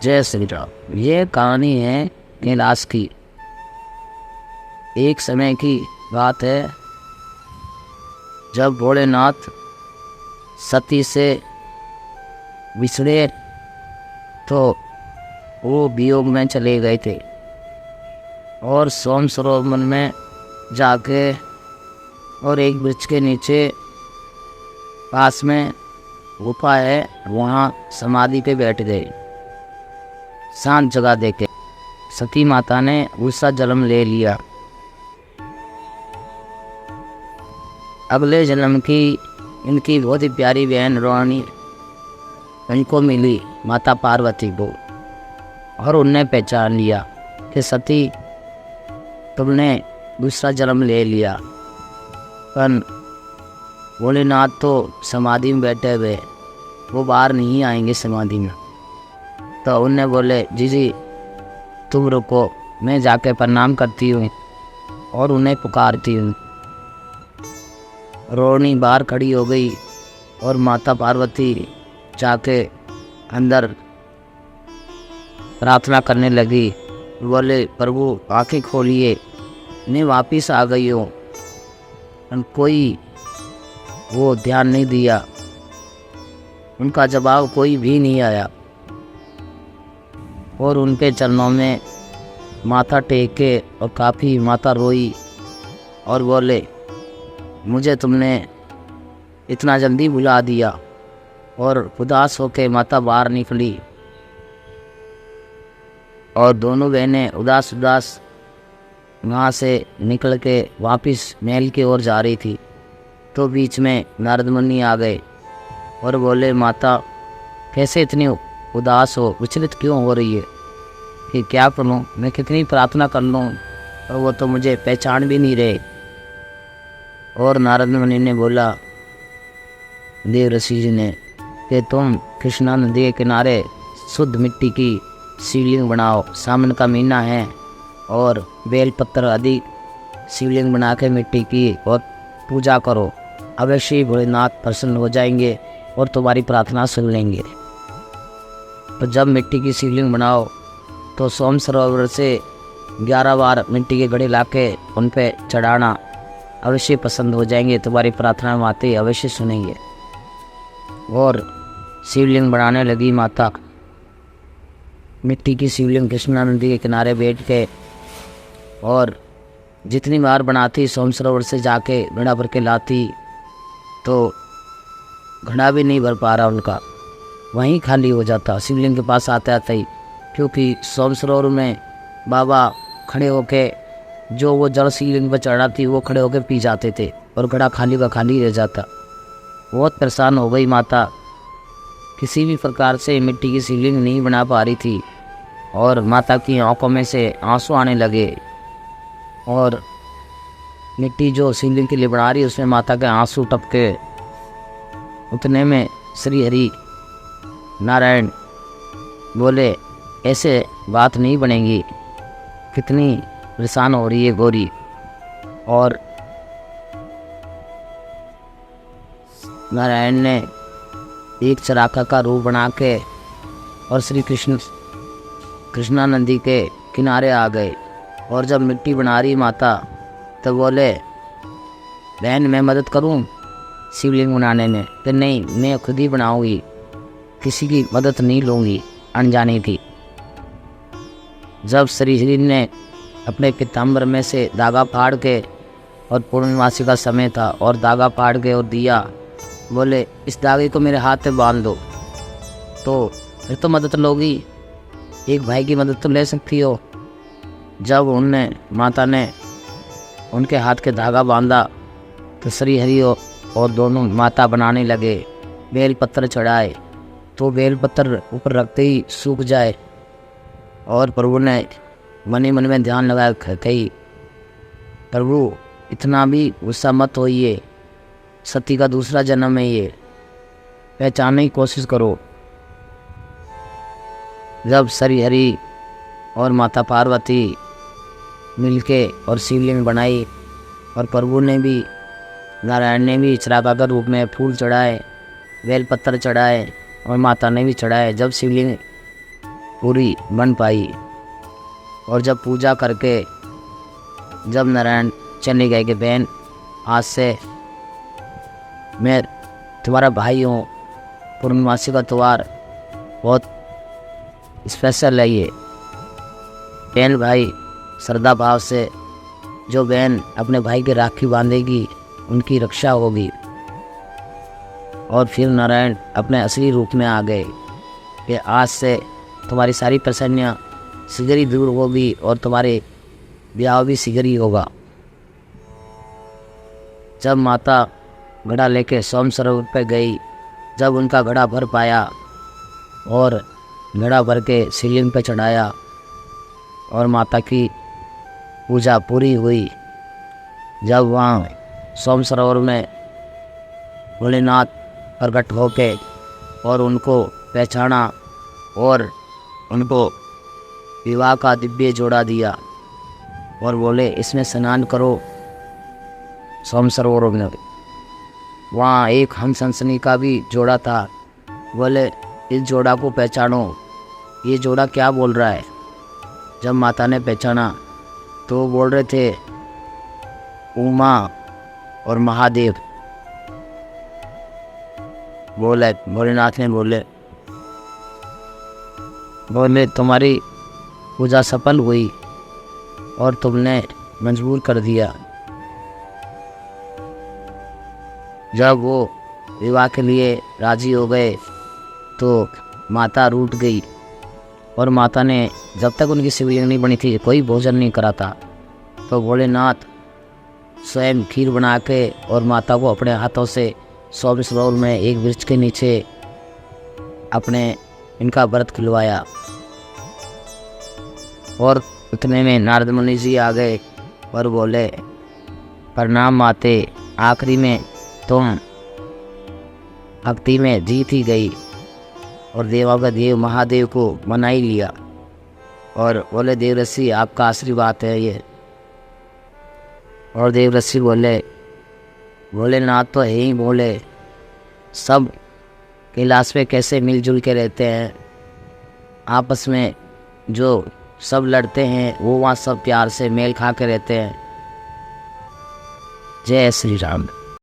जय श्री राम। ये कहानी है कैलाश की। एक समय की बात है जब भोलेनाथ सती से बिछड़े तो वो वियोग में चले गए थे और सोम सरोवर में जाके और एक वृक्ष के नीचे पास में गुफा है, वहाँ समाधि पे बैठ गए। शांत जगह देखे सती माता ने उसका जन्म ले लिया। अगले जन्म की इनकी बहुत ही प्यारी बहन रोहिणी इनको मिली, माता पार्वती को, और उनने पहचान लिया कि सती तुमने दूसरा जन्म ले लिया। पर भोलेनाथ तो समाधि में बैठे हुए, वो बाहर नहीं आएंगे समाधि में। तो उनने बोले जी तुम रुको, मैं जाके प्रणाम करती हूँ और उन्हें पुकारती हूँ। रोहिणी बाहर खड़ी हो गई और माता पार्वती जाके अंदर प्रार्थना करने लगी। बोले प्रभु आंखें खोलिए, मैं वापिस आ गई हूँ। कोई वो ध्यान नहीं दिया, उनका जवाब कोई भी नहीं आया और उनके चरणों में माथा टेक के और काफ़ी माता रोई और बोले मुझे तुमने इतना जल्दी बुला दिया। और उदास होके माता बाहर निकली और दोनों बहनें उदास उदास वहाँ से निकल के वापस महल की ओर जा रही थी। तो बीच में नारद मुनि आ गए और बोले माता कैसे इतनी उदास हो, विचलित क्यों हो रही है, कि क्या करूं, मैं कितनी प्रार्थना कर लूं और वो तो मुझे पहचान भी नहीं रहे। और नारद मुनि ने बोला देव ऋषि जी ने कि तुम कृष्णा नदी के किनारे शुद्ध मिट्टी की शिवलिंग बनाओ, सावन का महीना है, और बेलपत्र आदि शिवलिंग बना के मिट्टी की और पूजा करो, अवश्य ही भोलेनाथ प्रसन्न हो जाएंगे और तुम्हारी प्रार्थना सुन लेंगे। तो जब मिट्टी की शिवलिंग बनाओ तो सोम सरोवर से 11 बार मिट्टी के घड़े लाके उन पे चढ़ाना, अवश्य पसंद हो जाएंगे, तुम्हारी प्रार्थना माते अवश्य सुनेंगे। और शिवलिंग बनाने लगी माता। मिट्टी की शिवलिंग कृष्णा नदी के किनारे बैठ के और जितनी बार बनाती सोम सरोवर से जाके घड़ा भर के लाती तो घड़ा भी नहीं भर पा रहा उनका, वहीं खाली हो जाता शिवलिंग के पास आते आते ही। क्योंकि सोम सरोवर में बाबा खड़े होके जो वो जल शिवलिंग पर चढ़ा थी वो खड़े होके पी जाते थे और घड़ा खाली का खाली रह जाता। बहुत परेशान हो गई माता, किसी भी प्रकार से मिट्टी की शिवलिंग नहीं बना पा रही थी और माता की आंखों में से आंसू आने लगे। और मिट्टी जो शिवलिंग के लिए बना रही उसमें माता के आंसू टपके। उतने में श्री हरि नारायण बोले ऐसे बात नहीं बनेगी, कितनी परेशान हो रही है गौरी। और नारायण ने एक चराका का रूप बना के और श्री कृष्णा नदी के किनारे आ गए। और जब मिट्टी बना रही माता तो बोले बहन मैं मदद करूं शिवलिंग बनाने में, कि नहीं मैं खुद ही बनाऊंगी, किसी की मदद नहीं लूँगी अनजाने की। जब श्री हरि ने अपने पीताम्बर में से धागा फाड़ के, और पूर्णिमासी का समय था, और धागा फाड़ के और दिया, बोले इस धागे को मेरे हाथ पे बांध दो, तो फिर तो मदद लोगी, एक भाई की मदद तो ले सकती हो। जब उनने माता ने उनके हाथ के धागा बांधा तो श्री हरि और दोनों माता बनाने लगे। बेल पत्थर चढ़ाए तो बेल पत्थर ऊपर रखते ही सूख जाए। और प्रभु ने मन ही मन में ध्यान लगाया, कही प्रभु इतना भी गुस्सा मत होइए, सती का दूसरा जन्म है, ये पहचानने की कोशिश करो। जब श्री हरि और माता पार्वती मिलके और शिवलिंग बनाई और प्रभु ने भी नारायण ने भी चिरागा के रूप में फूल चढ़ाए, बेल पत्थर चढ़ाए और माता ने भी चढ़ाए। जब शिवलिंग पूरी बन पाई। और जब पूजा करके जब नारायण चले गए कि बहन आज से मैं तुम्हारा भाई हूँ, पूर्णमासी का त्यौहार बहुत स्पेशल है ये। बहन भाई श्रद्धा भाव से जो बहन अपने भाई की राखी बांधेगी उनकी रक्षा होगी। और फिर नारायण अपने असली रूप में आ गए कि आज से तुम्हारी सारी परेशानियाँ शीघ्र ही दूर होगी और तुम्हारे ब्याह भी शीघ्र ही होगा। जब माता घड़ा लेके सोम सरोवर पर गई, जब उनका घड़ा भर पाया और घड़ा भर के शिवलिंग पर चढ़ाया और माता की पूजा पूरी हुई, जब वहाँ सोम सरोवर में भोलेनाथ प्रकट होके और उनको पहचाना और उनको विवाह का दिव्य जोड़ा दिया और बोले इसमें स्नान करो सोम सरोवर में। वहाँ एक हंस हंसनी का भी जोड़ा था। बोले इस जोड़ा को पहचानो, ये जोड़ा क्या बोल रहा है। जब माता ने पहचाना तो वो बोल रहे थे उमा और महादेव। बोले भोलेनाथ ने बोले तुम्हारी पूजा सफल हुई और तुमने मजबूर कर दिया। जब वो विवाह के लिए राजी हो गए तो माता रूठ गई और माता ने जब तक उनकी शिवलिंग नहीं बनी थी कोई भोजन नहीं करा था। तो भोलेनाथ स्वयं खीर बना के और माता को अपने हाथों से सोम सरोवर में एक वृक्ष के नीचे अपने इनका व्रत खिलवाया। और उतने में नारद मुनि जी आ गए और बोले प्रणाम माते, आखिरी में तुम भक्ति में जीत ही गई और देवा का देव महादेव को मना ही लिया। और बोले देवऋषि आपका आशीर्वाद है ये। और देवऋषि बोले भोलेनाथ तो है ही बोले, सब कैलाश पे कैसे मिलजुल के रहते हैं, आपस में जो सब लड़ते हैं वो वहाँ सब प्यार से मेल खा के रहते हैं। जय श्री राम।